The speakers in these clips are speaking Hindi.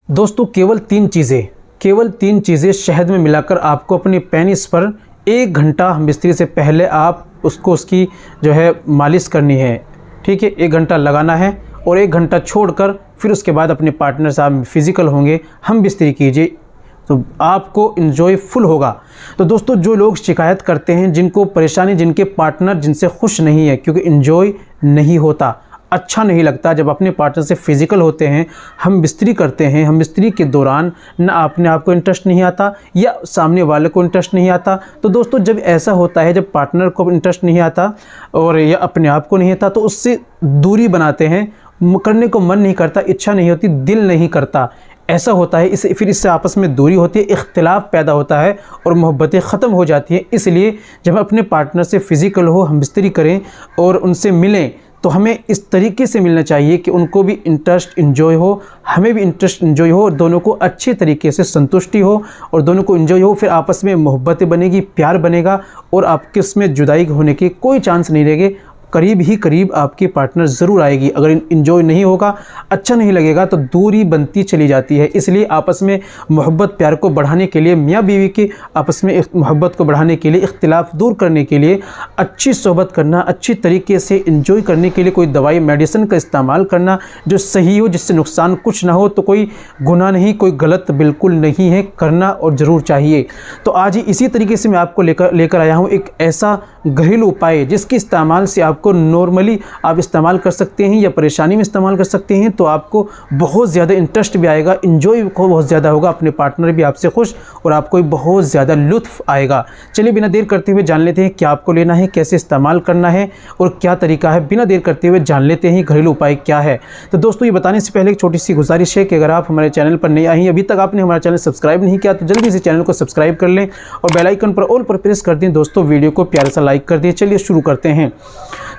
दोस्तों केवल तीन चीज़ें शहद में मिलाकर आपको अपनी पेनिस पर 1 घंटा बिस्तरी से पहले आप उसकी जो है मालिश करनी है। ठीक है, 1 घंटा लगाना है और 1 घंटा छोड़कर फिर उसके बाद अपने पार्टनर से आप फिज़िकल होंगे, हम बिस्तरी कीजिए तो आपको इन्जॉय फुल होगा। तो दोस्तों जो लोग शिकायत करते हैं, जिनको परेशानी, जिनके पार्टनर जिनसे खुश नहीं है क्योंकि इन्जॉय नहीं होता, अच्छा नहीं लगता जब अपने पार्टनर से फिज़िकल होते हैं, हम बिस्तरी करते हैं, हम बिस्तरी के दौरान ना अपने आप को इंटरेस्ट नहीं आता या सामने वाले को इंटरेस्ट नहीं आता। तो दोस्तों जब ऐसा होता है, जब पार्टनर को इंटरेस्ट नहीं आता और या अपने आप को नहीं आता, तो उससे दूरी बनाते हैं, करने को मन नहीं करता, इच्छा नहीं होती, दिल नहीं करता, ऐसा होता है। फिर इससे आपस में दूरी होती है, इख्तिलाफ पैदा होता है और मोहब्बतें ख़त्म हो जाती हैं। इसलिए जब अपने पार्टनर से फिज़िकल हो, हम बिस्तरी करें और उनसे मिलें तो हमें इस तरीके से मिलना चाहिए कि उनको भी इंटरेस्ट इन्जॉय हो, हमें भी इंटरेस्ट इन्जॉय हो, दोनों को अच्छे तरीके से संतुष्टि हो और दोनों को इन्जॉय हो। फिर आपस में मोहब्बतें बनेगी, प्यार बनेगा और आपके इसमें जुदाई होने के कोई चांस नहीं रहेंगे। करीब ही करीब आपकी पार्टनर ज़रूर आएगी। अगर इन्जॉय नहीं होगा, अच्छा नहीं लगेगा तो दूरी बनती चली जाती है। इसलिए आपस में मोहब्बत प्यार को बढ़ाने के लिए, मियाँ बीवी की आपस में मोहब्बत को बढ़ाने के लिए, इख्तिलाफ दूर करने के लिए अच्छी सोहबत करना, अच्छी तरीके से इन्जॉय करने के लिए कोई दवाई मेडिसिन का इस्तेमाल करना जो सही हो, जिससे नुकसान कुछ ना हो, तो कोई गुनाह नहीं, कोई गलत बिल्कुल नहीं है, करना और ज़रूर चाहिए। तो आज ही इसी तरीके से मैं आपको लेकर आया हूँ एक ऐसा घरेलू उपाय जिसके इस्तेमाल से आपको नॉर्मली आप इस्तेमाल कर सकते हैं या परेशानी में इस्तेमाल कर सकते हैं, तो आपको बहुत ज़्यादा इंटरेस्ट भी आएगा, इन्जॉय को बहुत ज़्यादा होगा, अपने पार्टनर भी आपसे खुश और आपको बहुत ज़्यादा लुत्फ़ आएगा। चलिए बिना देर करते हुए जान लेते हैं क्या आपको लेना है, कैसे इस्तेमाल करना है और क्या तरीका है। बिना देर करते हुए जान लेते हैं घरेलू उपाय क्या है। तो दोस्तों ये बताने से पहले एक छोटी सी गुजारिश है कि अगर आप हमारे चैनल पर नए आए हैं, अभी तक आपने हमारा चैनल सब्सक्राइब नहीं किया, तो जल्दी से चैनल को सब्सक्राइब कर लें और बेल आइकन पर ऑल पर प्रेस कर दें। दोस्तों वीडियो को प्यारा सा लाइक कर दें। चलिए शुरू करते हैं।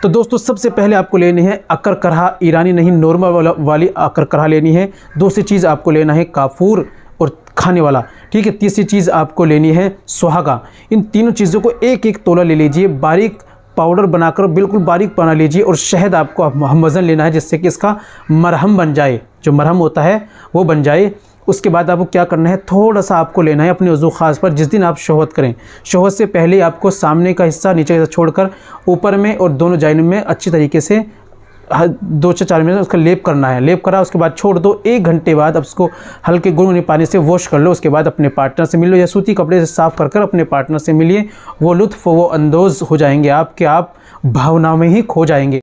तो दोस्तों सबसे पहले आपको लेनी है अकर करहा, ईरानी नहीं नॉर्मल वाली अकर करहा लेनी है। दूसरी चीज़ आपको लेना है काफूर और खाने वाला। ठीक है, तीसरी चीज़ आपको लेनी है सुहागा। इन तीनों चीज़ों को एक एक तोला ले लीजिए, बारीक पाउडर बनाकर बिल्कुल बारीक बना लीजिए और शहद आपको वज़न लेना है जिससे कि इसका मरहम बन जाए, जो मरहम होता है वो बन जाए। उसके बाद आपको क्या करना है, थोड़ा सा आपको लेना है अपने वज़ू ख़ास पर जिस दिन आप शोहत करें, शोहत से पहले आपको सामने का हिस्सा नीचे का हिस्सा छोड़कर ऊपर में और दोनों जानिब में अच्छी तरीके से 2 से 4 मिनट उसका लेप करना है। लेप करा उसके बाद छोड़ दो। 1 घंटे बाद अब उसको हल्के गुनगुने पानी से वॉश कर लो। उसके बाद अपने पार्टनर से मिल लो या सूती कपड़े से साफ़ कर अपने पार्टनर से मिलिए। वो लुत्फ़, वो अंदोज़ हो जाएंगे आपके, आप भावनाओं में ही खो जाएंगे।